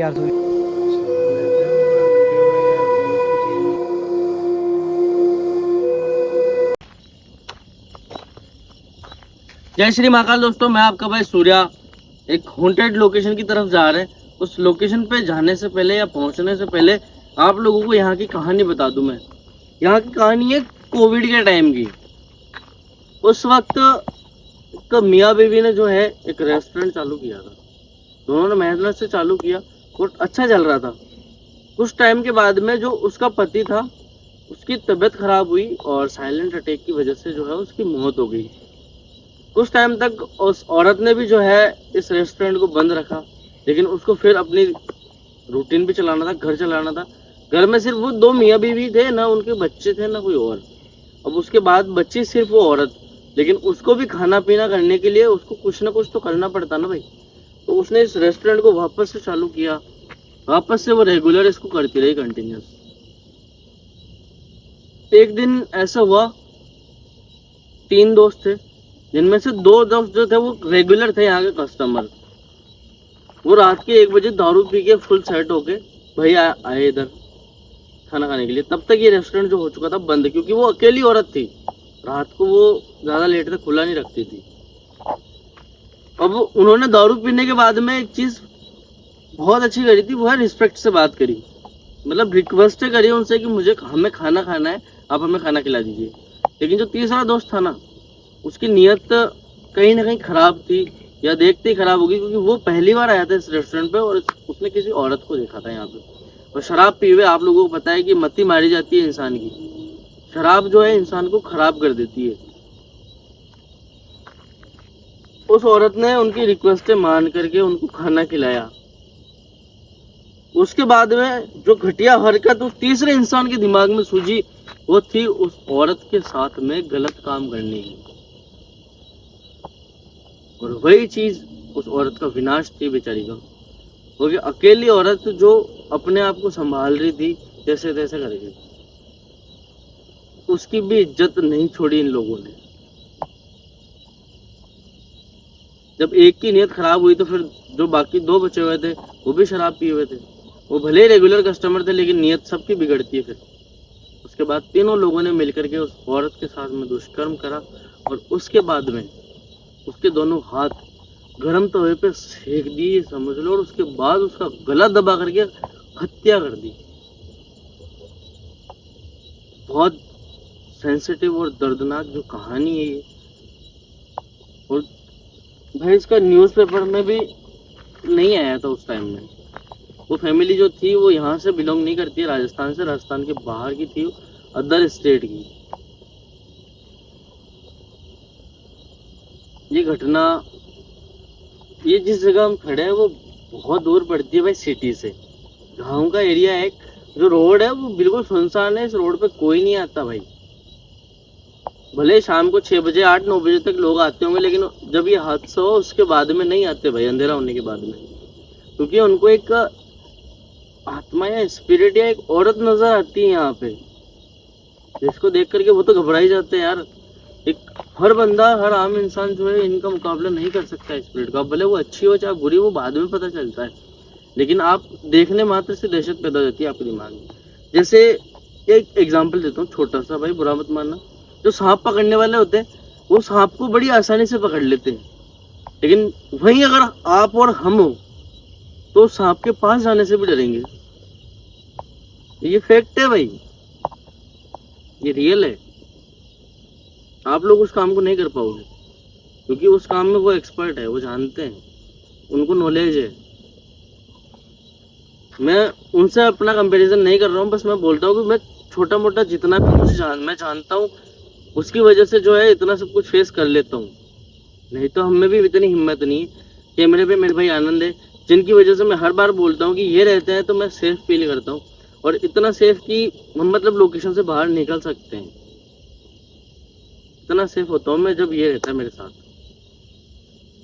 यार तू। जय श्री महाकाल दोस्तों, मैं आपका भाई सूर्या एक हॉन्टेड लोकेशन की तरफ जा रहे हैं। उस लोकेशन पे जाने से पहले या पहुंचने से पहले आप लोगों को यहाँ की कहानी बता दूं। मैं यहाँ की कहानी है कोविड के टाइम की। उस वक्त मियाँ बीवी ने जो है एक रेस्टोरेंट चालू किया था। दोनों ने मेहनत से चालू किया और अच्छा चल रहा था। कुछ टाइम के बाद में जो उसका पति था उसकी तबीयत खराब हुई और साइलेंट अटैक की वजह से जो है उसकी मौत हो गई। कुछ टाइम तक उस औरत ने भी जो है इस रेस्टोरेंट को बंद रखा, लेकिन उसको फिर अपनी रूटीन भी चलाना था, घर चलाना था। घर में सिर्फ वो दो मियाँ बीवी थे, ना उनके बच्चे थे ना कोई और। अब उसके बाद बच्ची सिर्फ वो औरत, लेकिन उसको भी खाना पीना करने के लिए उसको कुछ ना कुछ तो करना पड़ता ना भाई। तो उसने इस रेस्टोरेंट को वापस से चालू किया। वापस से वो रेगुलर इसको करती रही, कंटिन्यूस। एक दिन ऐसा हुआ, 3 दोस्त थे, जिनमें से 2 दोस्त जो थे वो रेगुलर थे यहाँ के कस्टमर। वो रात के 1 बजे दारू पी के फुल सेट होके भाई आए इधर खाना खाने के लिए। तब तक ये रेस्टोरेंट जो हो चुका था बंद, क्योंकि वो अकेली औरत थी। रात को वो ज्यादा लेट तक खुला नहीं रखती थी। अब उन्होंने दारू पीने के बाद में एक चीज बहुत अच्छी करी थी, वो है रिस्पेक्ट से बात करी। मतलब रिक्वेस्ट करी उनसे कि मुझे हमें खाना खाना है, आप हमें खाना खिला दीजिए। लेकिन जो तीसरा दोस्त था ना, उसकी नीयत कहीं ना कहीं खराब थी, या देखते ही खराब होगी, क्योंकि वो पहली बार आया था इस रेस्टोरेंट पे और उसने किसी औरत को देखा था यहाँ पे। और शराब पी हुए, आप लोगों को पता है कि मत्ती मारी जाती है इंसान की। शराब जो है इंसान को खराब कर देती है। उस औरत ने उनकी रिक्वेस्ट मान करके उनको खाना खिलाया। उसके बाद में जो घटिया हरकत उस तीसरे इंसान के दिमाग में सूझी, वो थी उस औरत के साथ में गलत काम करने की। और वही चीज उस औरत का विनाश थी बेचारी का। क्योंकि अकेली औरत जो अपने आप को संभाल रही थी जैसे तैसे करके, उसकी भी इज्जत नहीं छोड़ी इन लोगों ने। जब एक की नीयत खराब हुई तो फिर जो बाकी 2 बचे हुए थे वो भी शराब पिए हुए थे। वो भले ही रेगुलर कस्टमर थे, लेकिन नीयत सबकी बिगड़ती है फिर। उसके बाद तीनों लोगों ने मिलकर के उस औरत के साथ में दुष्कर्म करा और उसके बाद में उसके दोनों हाथ गरम तवे पे सेक दिए समझ लो, और उसके बाद उसका गला दबा करके हत्या कर दी। बहुत सेंसिटिव और दर्दनाक जो कहानी है ये। और भाई इसका न्यूज़पेपर में भी नहीं आया था उस टाइम में। वो फैमिली जो थी वो यहाँ से बिलोंग नहीं करती है, राजस्थान से, राजस्थान के बाहर की थी, अदर स्टेट की। ये घटना, ये जिस जगह हम खड़े हैं वो बहुत दूर पड़ती है भाई सिटी से। गांव का एरिया है। जो रोड है वो बिल्कुल सुनसान है। इस रोड पे कोई नहीं आता भाई। भले शाम को 6 बजे 8-9 बजे तक लोग आते होंगे, लेकिन जब ये हादसा हो उसके बाद में नहीं आते भाई, अंधेरा होने के बाद में। क्योंकि उनको एक आत्मा या स्पिरिट या एक औरत नजर आती है यहाँ पे, जिसको देख करके वो तो घबरा ही जाते हैं यार। एक हर बंदा, हर आम इंसान जो है इनका मुकाबला नहीं कर सकता स्पिरिट का। भले वो अच्छी हो चाहे बुरी, वो बाद में पता चलता है, लेकिन आप देखने मात्र से दहशत पैदा होती है आपके दिमाग में। जैसे एक एग्जांपल देता हूँ छोटा सा, भाई बुरा मत मानना। जो सांप पकड़ने वाले होते हैं वो सांप को बड़ी आसानी से पकड़ लेते हैं, लेकिन वहीं अगर आप और हम हो तो सांप के पास जाने से भी डरेंगे। ये फैक्ट है भाई, ये रियल है। आप लोग उस काम को नहीं कर पाओगे, क्योंकि उस काम में वो एक्सपर्ट है, वो जानते हैं, उनको नॉलेज है। मैं उनसे अपना कंपैरिजन नहीं कर रहा हूँ, बस मैं बोलता हूँ कि मैं छोटा मोटा जितना भी कुछ मैं जानता हूँ, उसकी वजह से जो है इतना सब कुछ फेस कर लेता हूँ। नहीं तो हम में भी इतनी हिम्मत नहीं है। कैमरे पे मेरे भाई आनंद है, जिनकी वजह से मैं हर बार बोलता हूँ कि ये रहते हैं तो मैं सेफ फील करता हूँ। और इतना सेफ कि हम मतलब लोकेशन से बाहर निकल सकते हैं। इतना सेफ होता हूँ मैं जब ये रहता है मेरे साथ।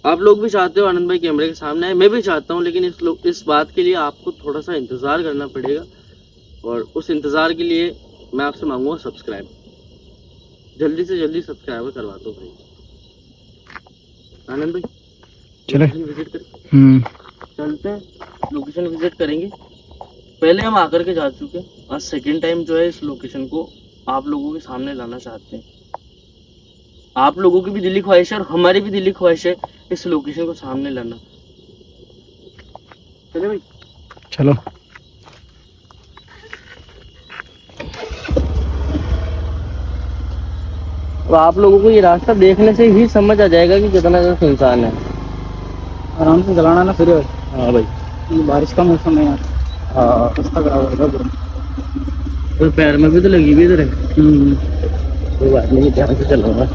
आप लोग भी चाहते हो आनंद भाई कैमरे के सामने आए, मैं भी चाहता हूँ, लेकिन इस बात के लिए आपको थोड़ा सा इंतजार करना पड़ेगा। और उस इंतजार के लिए मैं आपसे मांगूंगा सब्सक्राइब। जल्दी से जल्दी सब्सक्राइब करवा दो भाई। आनंद भाई चले विजिट कर। चलते हैं, लोकेशन विजिट करेंगे। पहले हम आकर के जा चुके हैं, आज सेकेंड टाइम जो है इस लोकेशन को आप लोगों के सामने लाना चाहते हैं। आप लोगों की भी दिली ख्वाहिश है और हमारी भी दिली ख्वाहिश है इस लोकेशन को सामने लाना। चले भाई, चलो। तो आप लोगों को ये रास्ता देखने से ही समझ आ जाएगा कि कितना ज्यादा सुनसान है। आराम से चलाना ना फिर। हाँ भाई, बारिश का मौसम है यार। हाँ, रास्ता खराब होगा पूरा। तो पैर में भी तो लगी हुई इधर है। कोई बात नहीं, ध्यान से चलूंगा।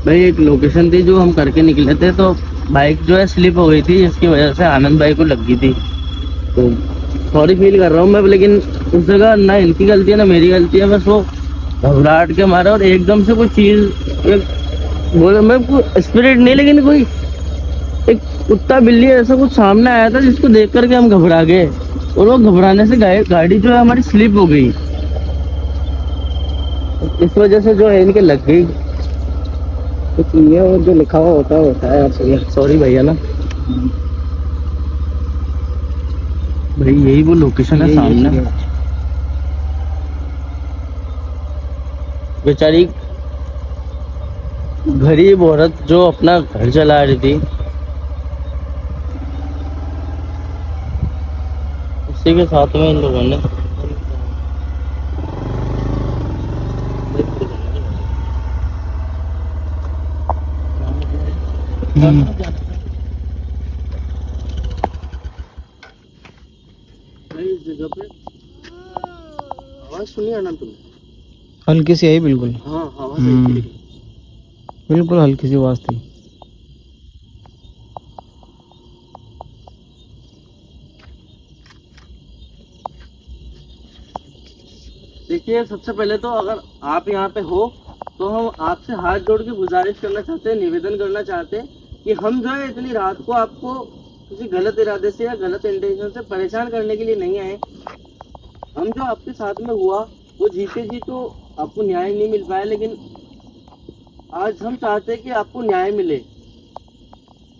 भाई एक लोकेशन थी जो हम करके निकले थे, तो बाइक जो है स्लिप हो गई थी, जिसकी वजह से आनंद भाई को लग गई थी। तो सॉरी फील कर रहा हूँ मैं, लेकिन उस जगह ना इनकी गलती है ना मेरी गलती है। बस वो घबराहट के मारा और एकदम से कोई चीज, बोले मैं कोई स्पिरिट नहीं, लेकिन कोई एक कुत्ता बिल्ली ऐसा कुछ सामने आया था जिसको देख करके हम घबरा गए, और वो घबराने से गाड़ी जो है हमारी स्लिप हो गई। इस वजह से जो है इनके लग गई। कुछ नहीं है, और जो लिखा हुआ होता है यार। सॉरी भैया ना। भाई यही वो लोकेशन है सामने। बेचारी गरीब औरत जो अपना घर चला रही थी, उसी के साथ में इन लोगों ने इस जगह पे आवाज सुनी है ना तुमने? हल्की सी आई बिल्कुल। हाँ, आवाज आई थी। बिल्कुल हल्की सी आवाज थी। देखिए, सबसे पहले तो अगर आप यहाँ पे हो तो हम आपसे हाथ जोड़ के गुजारिश करना चाहते हैं, निवेदन करना चाहते हैं कि हम जो है इतनी रात को आपको किसी गलत इरादे से या गलत इंटेंशन से परेशान करने के लिए नहीं आए। हम जो आपके साथ में हुआ वो जीते जी तो आपको न्याय नहीं मिल पाया, लेकिन आज हम चाहते हैं कि आपको न्याय मिले,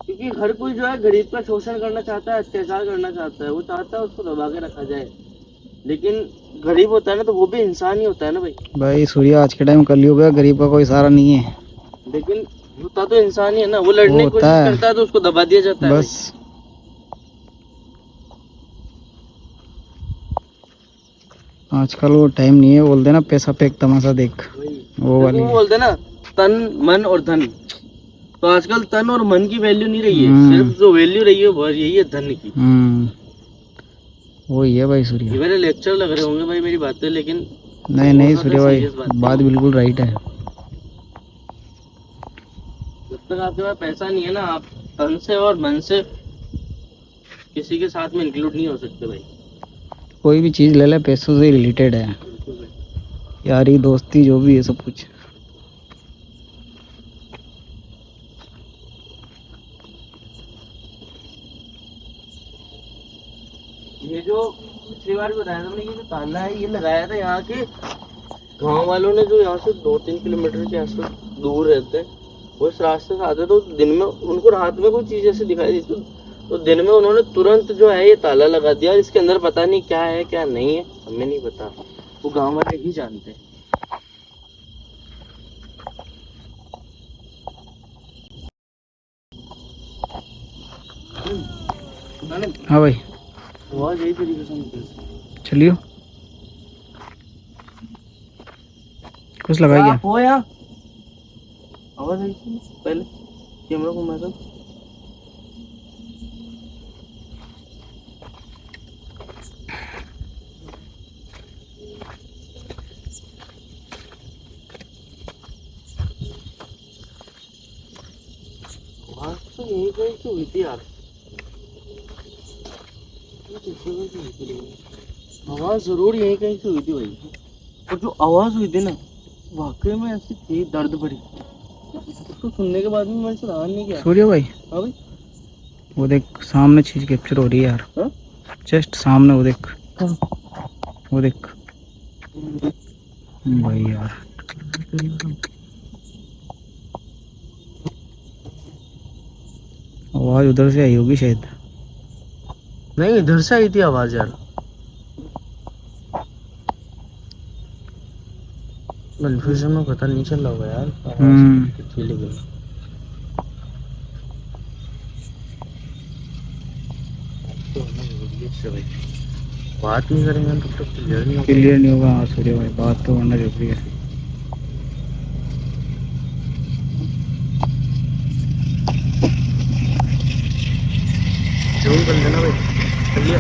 क्योंकि हर कोई जो है गरीब का शोषण करना चाहता है, अत्याचार करना चाहता है। वो चाहता है उसको दबा के रखा जाए, लेकिन गरीब होता है ना तो वो भी इंसान ही होता है ना भाई। भाई सूर्य, आज के टाइम कलयुग है, गरीब का कोई सहारा नहीं है। लेकिन होता तो इंसान ही है ना, वो लड़ने की कोशिश करता है तो उसको दबा दिया जाता है बस। आजकल वो टाइम नहीं है, बोलते ना पैसा पे एक तमाशा देख, वो वाली बोलते ना तन मन और धन। तो आजकल तन और मन की वैल्यू नहीं रही है, सिर्फ जो वैल्यू रही है वो यही है धन की। वो ही है भाई सूर्य। मेरे लेक्चर लग रहे होंगे भाई मेरी बातें, लेकिन नहीं सूर्य भाई, बात बिल्कुल राइट है। जब तक आपके पास पैसा नहीं है ना, आप तन से और मन से किसी के साथ में इंक्लूड नहीं हो सकते भाई। कोई भी चीज ले ले, पैसों से रिलेटेड है, यारी दोस्ती जो भी है सब कुछ। ये जो पिछली बार बताया था, ये जो ताला है ये लगाया था यहाँ के गांव वालों ने, जो यहाँ से 2-3 किलोमीटर के आसपास दूर रहते हैं। वो इस रास्ते से आते तो दिन में उनको रात में कोई चीज ऐसी दिखाई दी तो दिन में उन्होंने तुरंत जो है ये ताला लगा दिया। इसके अंदर पता नहीं क्या है क्या नहीं है, हमें नहीं पता, वो गांव वाले ही जानते हैं। हाँ भाई, आवाज यही तरीके से चलियो। कुछ लगाई क्या? हो यहाँ आवाज आई थी पहले, कैमरा को मैं तो यही कहीं से हुई थी यार, आवाज जरूर यही कहीं से हुई थी भाई। और जो आवाज हुई थी ना वाकई में ऐसी थी दर्द भरी, उसको सुनने के बाद में मैं रहा नहीं गया। सूर्य भाई, हाँ भाई, वो देख सामने चीज कैप्चर हो रही है यार। हाँ? जस्ट सामने वो देख। हाँ। वो देख भाई यार, आवाज उधर से आई होगी शायद। नहीं, इधर से आई थी आवाज यार। कंफ्यूजन में पता नहीं चल रहा होगा यार, आवाज कितनी लगी। बात नहीं करेंगे तब तक क्लियर नहीं होगा। क्लियर नहीं होगा। हाँ सूर्य भाई, बात तो करना जरूरी है। जरूर कर लेना भाई।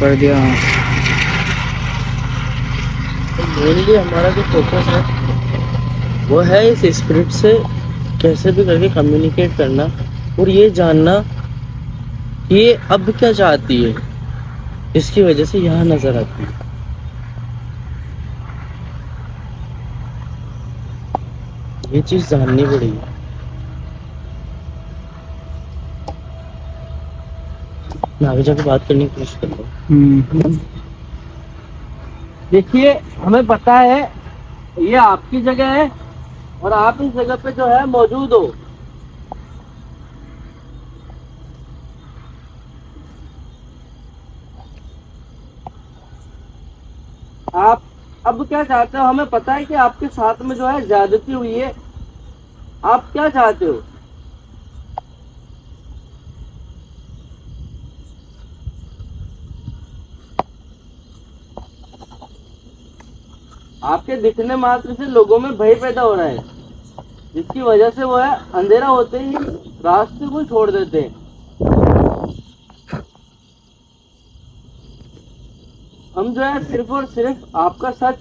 कर दिया। मेनली हमारा जो फोकस है वो है इस स्पिरिट से कैसे भी करके कम्युनिकेट करना और ये जानना कि ये अब क्या चाहती है, इसकी वजह से यहाँ नजर आती है। ये चीज जाननी पड़ेगी। मैं आगे जाके बात करने की कोशिश कर रहा हूँ। देखिए, हमें पता है ये आपकी जगह है और आप इस जगह पे जो है मौजूद हो। आप अब क्या चाहते हो? हमें पता है कि आपके साथ में जो है ज्यादती हुई है। आप क्या चाहते हो? आपके दिखने मात्र से लोगों में भय पैदा हो रहा है, जिसकी वजह से वो है अंधेरा होते ही रास्ते को छोड़ देते हैं। हम जो है सिर्फ और सिर्फ आपका सच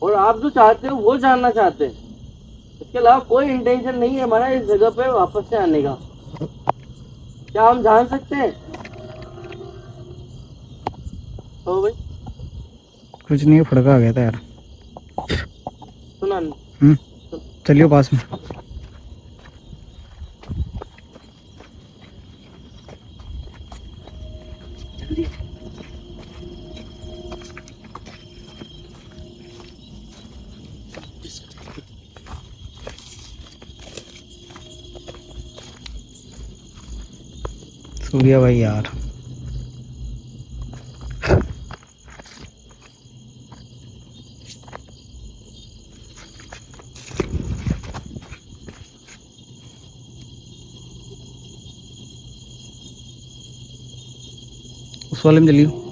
और आप जो चाहते हो वो जानना चाहते हैं। इसके अलावा कोई इंटेंशन नहीं है हमारा इस जगह पे वापस से आने का। क्या हम जान सकते हैं? तो भाई कुछ नहीं, फड़का आ गया था यार। सुना नहीं। चलियो पास में। सूर्या भाई यार, उस वाले में चलियो।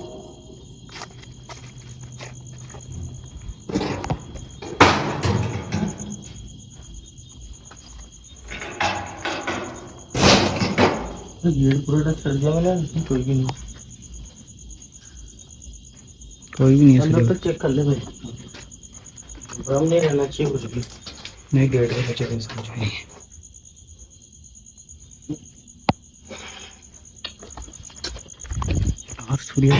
गेट पूरा टच कर दिया मैंने, इसमें कोई भी नहीं। कोई भी नहीं है अंदर सूर्या। तक चेक कर ले भाई, भ्रम नहीं रहना चाहिए कुछ भी। नहीं, गेट पे बचे कुछ भी नहीं। और सूर्या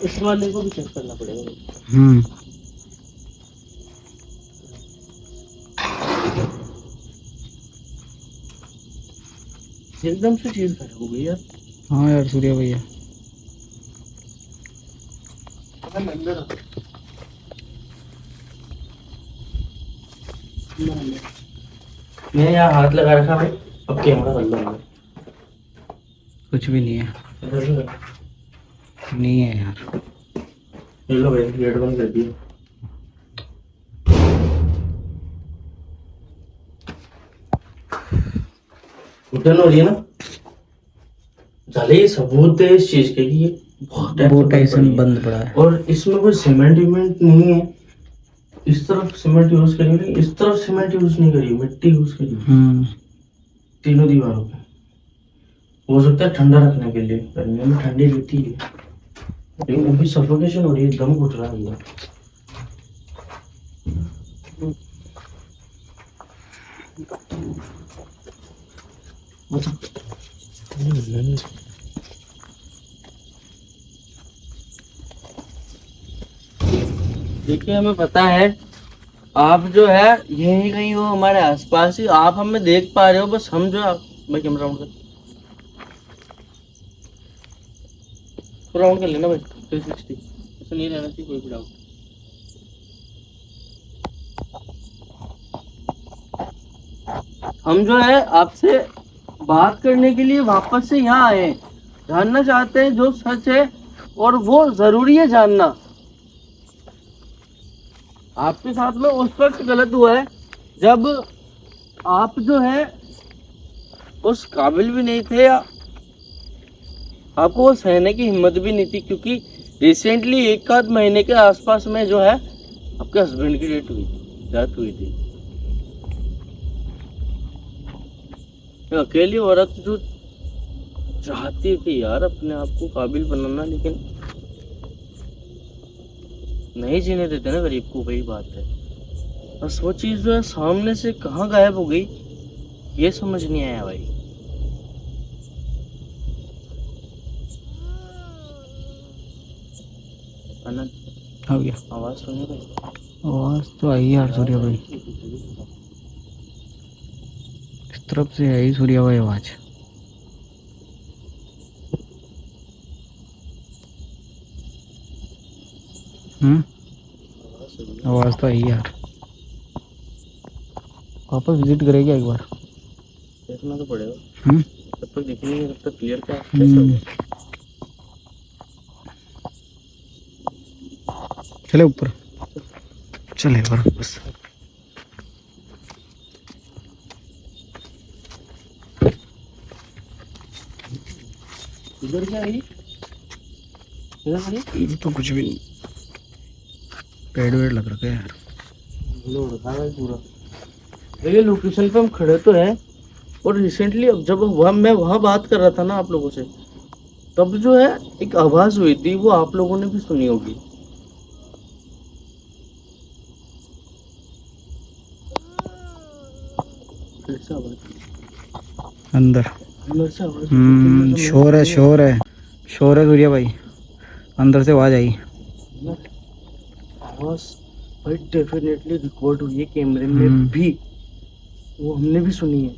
इस वाले को भी चेक करना पड़ेगा। एकदम से चीज खराब हो गई यार। हाँ यार सूर्या भैया, मैं यहाँ हाथ लगा रखा भाई, अब कैमरा बंद हो गया। कुछ भी नहीं है। नहीं है यार। ये लो भाई, गेट बंद कर दिया। घुटन हो रही है ना, चले सबूत है इस चीज के कि ये बहुत टाइम से बंद पड़ा है। और इसमें कोई सीमेंट विमेंट नहीं है। इस तरफ सीमेंट यूज करी, इस तरफ सीमेंट यूज नहीं करी, मिट्टी यूज करी तीनों दीवारों पे। हो सकता है ठंडा रखने के लिए, गर्मियों में ठंडी रहती है, लेकिन अभी सफोकेशन हो रही है, दम घुट रहा है। देखिए, हमें पता है आप जो है यही कहीं हो हमारे आसपास ही, आप हमें देख पा रहे हो, बस हम जो मैं कैमरा ऑन कर लेना भाई 360, ऐसा नहीं रहना चाहिए कोई भी डाउट। हम जो है आपसे बात करने के लिए वापस से यहाँ आए हैं, जानना चाहते हैं जो सच है, और वो जरूरी है जानना। आपके साथ में उस वक्त गलत हुआ है जब आप जो है उस काबिल भी नहीं थे, या आपको वो सहने की हिम्मत भी नहीं थी, क्योंकि रिसेंटली एक आध महीने के आसपास में जो है आपके हस्बैंड की डेथ हुई थी। एक अकेली औरत जो चाहती थी यार अपने आप को काबिल बनाना, लेकिन नहीं जीने देते ना गरीब को, वही बात है। बस वो चीज जो है सामने से कहाँ गायब हो गई ये समझ नहीं आया भाई। अनंत, हो गया। आवाज सुनिए भाई। आवाज तो आई यार सूर्या भाई, इस तरफ से आई सूर्या भाई आवाज। आवाज तो आई यार। वापस विजिट करेगा एक बार, देखना तो पड़ेगा। जब तक दिख नहीं तब तक क्लियर क्या कैसे होगा? चले ऊपर, चले एक बार बस। इधर क्या है? ये तो कुछ भी नहीं, पेड़ वेड़ लग रखा है यार। पूरा देखिए लोकेशन पे हम खड़े तो हैं, और रिसेंटली जब मैं वहाँ बात कर रहा था ना आप लोगों से, तब जो है एक आवाज हुई थी, वो आप लोगों ने भी सुनी होगी। फिर से आवाज अंदर अंदर से आवाज। शोर है, शोर है, शोर है सूर्या भाई, अंदर से आवाज आई। आवाज भाई डेफिनेटली रिकॉर्ड हुई है कैमरे में भी, वो हमने भी सुनी है।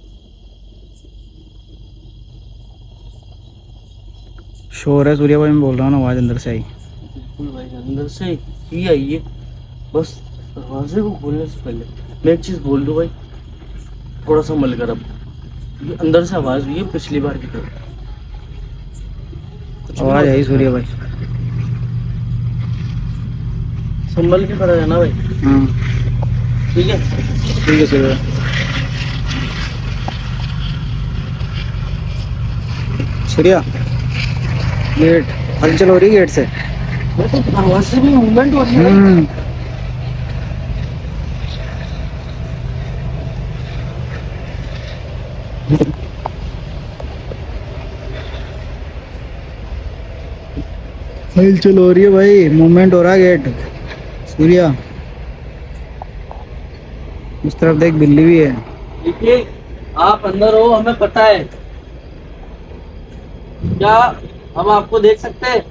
शोर है सूर्या भाई, मैं बोल रहा हूँ ना, आवाज अंदर से आई। बिल्कुल भाई अंदर से ही आई है। बस दरवाजे को खोलने से पहले मैं एक चीज बोल दूं भाई, थोड़ा सा संभल कर। अब ये अंदर से आवाज हुई है पिछली बार की तरह, कुछ भी हो आवाज आई सकता सूर्या है। भाई। संभल के खड़ा रहना भाई, ठीक है? ठीक है सूर्या भाई। सूर्या, गेट हलचल हो रही है गेट से। मैं तो आवाज से भी मूवमेंट हो रही है भाई। हलचल हो रही है भाई, मूवमेंट हो रहा है गेट। सूर्या उस तरफ देख, बिल्ली भी है। देखिए आप अंदर हो, हमें पता है। क्या हम आपको देख सकते हैं?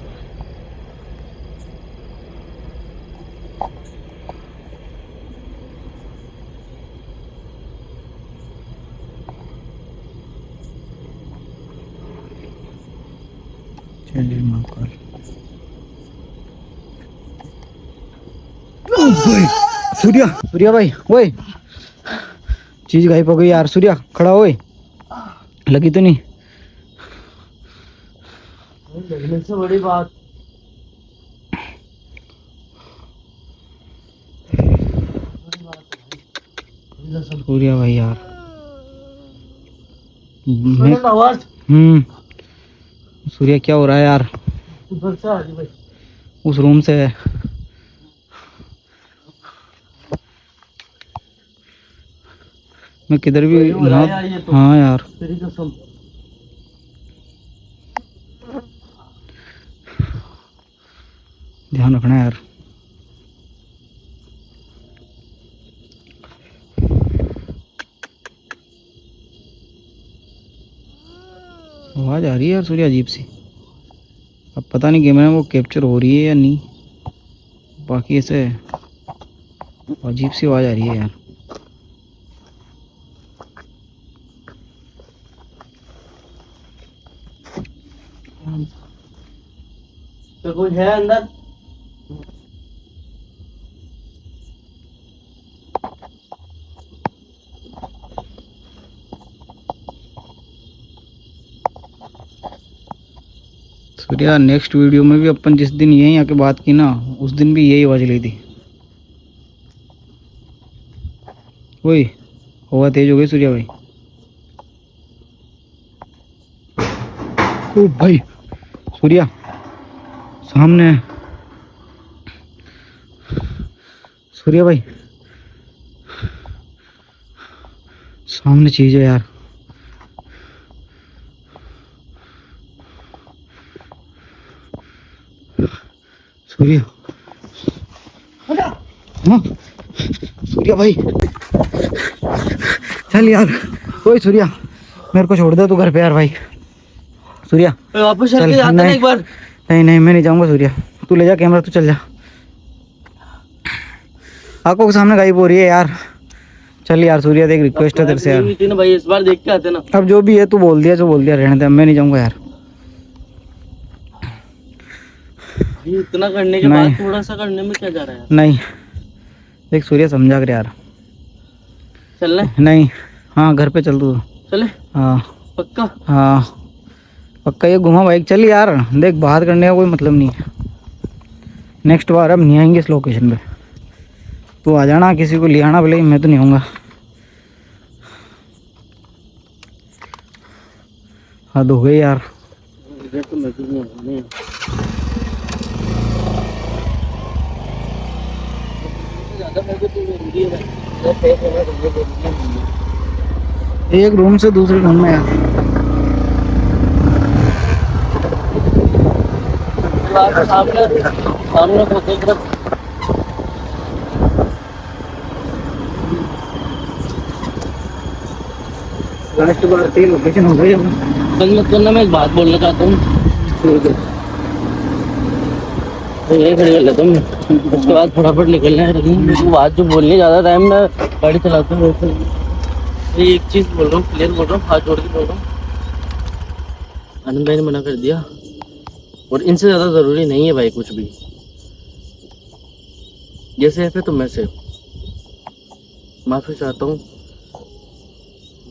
चलिए महाकाल। सूर्या, सूर्या भाई ओए, चीज गायब हो गई यार। सूर्या खड़ा ओए, लगी तो नहीं? लगने से बड़ी बात। सूर्या भाई यार, मैं आवाज सूर्या क्या हो रहा है यार? उधर से आ रही भाई, उस रूम से है। मैं किधर भी हाँ यार, तेरी कसम। ध्यान रखना यार। आवाज आ रही है यार सूर्या, अजीब सी। अब पता नहीं कैमरे में वो कैप्चर हो रही है या नहीं, बाकी ऐसे अजीब सी आवाज आ रही है यार। तो कोई है अंदर? सूर्या नेक्स्ट वीडियो में भी अपन जिस दिन यहीं आके बात की ना, उस दिन भी यही आवाज ली थी। वही हवा तेज हो गई सूर्या भाई। ओ भाई सूर्या सामने सूर्या भाई सामने चीज है यार। सूर्या हाँ सूर्या भाई चल यार। ओए सूर्या मेरे को छोड़ दे तू घर पे यार भाई। सूर्या वापस चल चल, के जाते ना नहीं। एक बार। नहीं नहीं मैं नहीं जाऊंगा सूर्या, तू ले जा कैमरा, तू चल जा। आंखों के सामने गायब हो रही है यार। चल यार सूर्या देख रिक्वेस्ट है तेरे से यार। हुई थी ना भाई, इस बार देख के आते ना। अब जो भी है तू बोल दिया, जो बोल दिया रहने दे, मैं नहीं जाऊंगा यार। भाई इतना करने के नहीं। बाद थोड़ा सा करने में क्या जा रहा है यार? नहीं देख सूर्या समझा कर यार। चलना है? नहीं हाँ घर पे चल तू। चले हाँ पक्का? हाँ पक्का। ये घुमा बाइक चल यार, देख बात करने का कोई मतलब नहीं है। नेक्स्ट बार अब नहीं आएंगे इस लोकेशन पे। तू आ जाना, किसी को ले आना भले, मैं तो नहीं आऊँगा। हद हो गई यार। इधर तो मैं भी नहीं आने। ज्यादा मेरे को तो जरूरी है भाई। एक रूम से दूसरे रूम में यार। सामने सामने को देख रहा। लास्ट बार थी लोकेशन हो गई अब। बंद मत करना, मैं एक बात बोलना चाहता हूँ। ये खड़ी कर लेता हूँ मैं। उसके बाद फटाफट निकलना है, लेकिन मेरे को बात जो बोलनी ज़्यादा टाइम मैं गाड़ी चलाता हूँ वैसे। ये एक चीज़ बोल रहा हूँ, क्लियर बोल रहा हूँ, हाथ जोड़ के बोल रहा हूँ। आनंद भाई ने मना कर दिया और इनसे ज़्यादा ज़रूरी नहीं है भाई कुछ भी। ये सेफ है तो मैं सेफ। माफ़ी चाहता हूँ,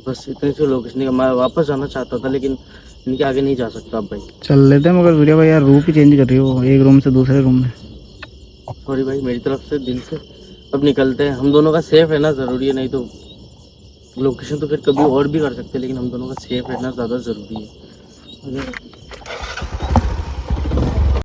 बस इतने से लोकेशन का मैं वापस जाना चाहता था, लेकिन इनके आगे नहीं जा सकता अब भाई। चल लेते हैं, मगर सूर्या भाई यार रूप ही चेंज कर रही हो एक रूम से दूसरे रूम में। सॉरी भाई मेरी तरफ से दिल से। अब निकलते हैं, हम दोनों का सेफ रहना ज़रूरी है, नहीं तो लोकेशन तो फिर कभी और भी कर सकते हैं, लेकिन हम दोनों का सेफ रहना ज़्यादा ज़रूरी है।